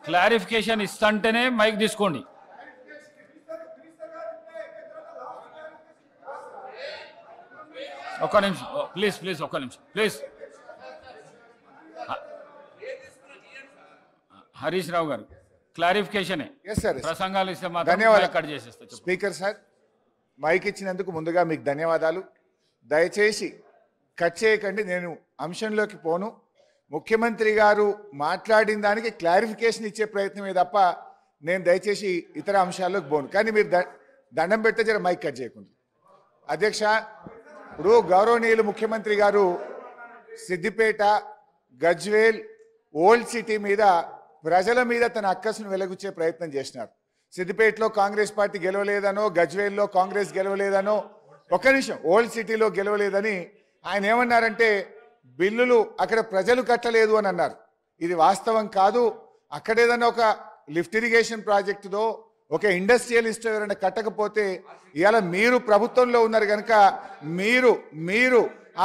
Clarification ఇస్తంటేనే mic తీసుకోండి. ఒక్క నిమిషం ప్లీజ్ ఒక్క నిమిషం ప్లీజ్. హరీష్ రావు గారు క్లారిఫికేషన్ ప్రసంగాలు ఇస్తే మాత్రం కట్ చేసేస్తా. స్పీకర్ సార్, మైక్ ఇచ్చినందుకు ముందుగా మీకు ధన్యవాదాలు. దయచేసి కట్ చేయకండి, నేను అంశంలోకి పోను. ముఖ్యమంత్రి గారు మాట్లాడిన దానికి క్లారిఫికేషన్ ఇచ్చే ప్రయత్నమే తప్ప నేను దయచేసి ఇతర అంశాల్లోకి పోను. కానీ మీరు దండం పెడితే జర మైక్ కట్ చేయకుండా. అధ్యక్ష, ఇప్పుడు గౌరవనీయులు ముఖ్యమంత్రి గారు సిద్దిపేట, గజ్వేల్, ఓల్డ్ సిటీ మీద ప్రజల మీద తన అక్కసును వెలగుచ్చే ప్రయత్నం చేసినారు. సిద్దిపేటలో కాంగ్రెస్ పార్టీ గెలవలేదనో, గజ్వేల్లో కాంగ్రెస్ గెలవలేదనో, ఒక్క నిమిషం, ఓల్డ్ సిటీలో గెలవలేదని ఆయన ఏమన్నారంటే బిల్లులు అక్కడ ప్రజలు కట్టలేదు అని అన్నారు. ఇది వాస్తవం కాదు. అక్కడ ఏదైనా ఒక లిఫ్ట్ ఇరిగేషన్ ప్రాజెక్టుదో ఒక ఇండస్ట్రియలిస్ట్ ఎవరైనా కట్టకపోతే ఇవాళ మీరు ప్రభుత్వంలో ఉన్నారు కనుక మీరు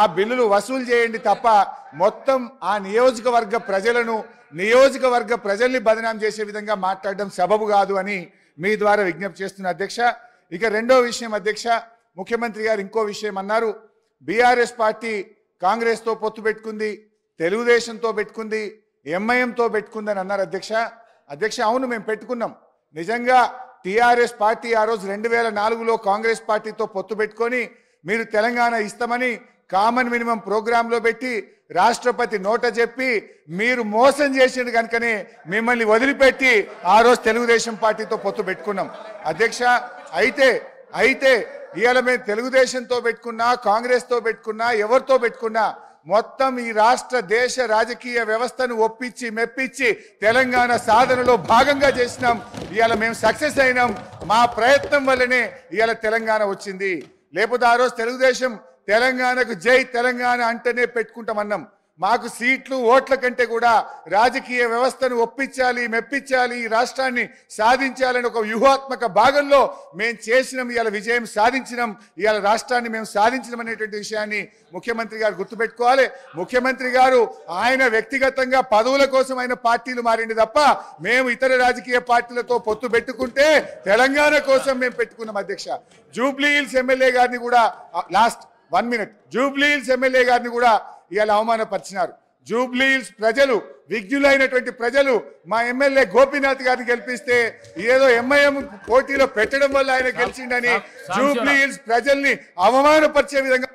ఆ బిల్లులు వసూలు చేయండి తప్ప మొత్తం ఆ నియోజకవర్గ ప్రజల్ని బదనాం చేసే విధంగా మాట్లాడడం సబబు కాదు అని మీ ద్వారా విజ్ఞప్తి చేస్తున్న అధ్యక్ష. ఇక రెండో విషయం అధ్యక్ష, ముఖ్యమంత్రి గారు ఇంకో విషయం అన్నారు. బీఆర్ఎస్ పార్టీ కాంగ్రెస్తో పొత్తు పెట్టుకుంది, తెలుగుదేశంతో పెట్టుకుంది, ఎంఐఎంతో పెట్టుకుందని అన్నారు అధ్యక్ష. అవును, మేము పెట్టుకున్నాం. నిజంగా టీఆర్ఎస్ పార్టీ ఆ రోజు 2004లో కాంగ్రెస్ పార్టీతో పొత్తు పెట్టుకొని మీరు తెలంగాణ ఇస్తామని కామన్ మినిమం ప్రోగ్రాంలో పెట్టి రాష్ట్రపతి నోట చెప్పి మీరు మోసం చేసిండు కనుకనే మిమ్మల్ని వదిలిపెట్టి ఆ రోజు తెలుగుదేశం పార్టీతో పొత్తు పెట్టుకున్నాం అధ్యక్ష. అయితే ఇవాళ మేము తెలుగుదేశంతో పెట్టుకున్నా, కాంగ్రెస్తో పెట్టుకున్నా, ఎవరితో పెట్టుకున్నా మొత్తం ఈ రాష్ట్ర దేశ రాజకీయ వ్యవస్థను ఒప్పించి మెప్పించి తెలంగాణ సాధనలో భాగంగా చేసినాం. ఇవాళ మేము సక్సెస్ అయినాం. మా ప్రయత్నం వల్లనే ఇవాళ తెలంగాణ వచ్చింది. లేకపోతే ఆ రోజు తెలుగుదేశం తెలంగాణకు జై తెలంగాణ అంటేనే పెట్టుకుంటామన్నాం. మాకు సీట్లు ఓట్ల కంటే కూడా రాజకీయ వ్యవస్థను ఒప్పించాలి, మెప్పించాలి, ఈ రాష్ట్రాన్ని సాధించాలని ఒక వ్యూహాత్మక భాగంలో మేము చేసినాం. ఇవాళ విజయం సాధించినాం. ఇవాళ రాష్ట్రాన్ని మేము సాధించడం అనేటువంటి విషయాన్ని ముఖ్యమంత్రి గారు గుర్తుపెట్టుకోవాలి. ముఖ్యమంత్రి గారు ఆయన వ్యక్తిగతంగా పదవుల కోసం ఆయన పార్టీలు మారింది తప్ప మేము ఇతర రాజకీయ పార్టీలతో పొత్తు పెట్టుకుంటే తెలంగాణ కోసం మేము పెట్టుకున్నాం అధ్యక్ష. జూబ్లీ హిల్స్ ఎమ్మెల్యే గారిని కూడా last 1 minute Jubilee hills MLA గారిని కూడా ఇవాళ అవమానపరిచినారు. జూబ్లీ హిల్స్ ప్రజలు, విజ్ఞులైనటువంటి ప్రజలు మా ఎమ్మెల్యే గోపీనాథ్ గారిని గెలిపిస్తే ఏదో ఎంఐఎం పోటీలో పెట్టడం వల్ల ఆయన గెలిచిండని జూబ్లీ హిల్స్ ప్రజల్ని అవమానపరిచే విధంగా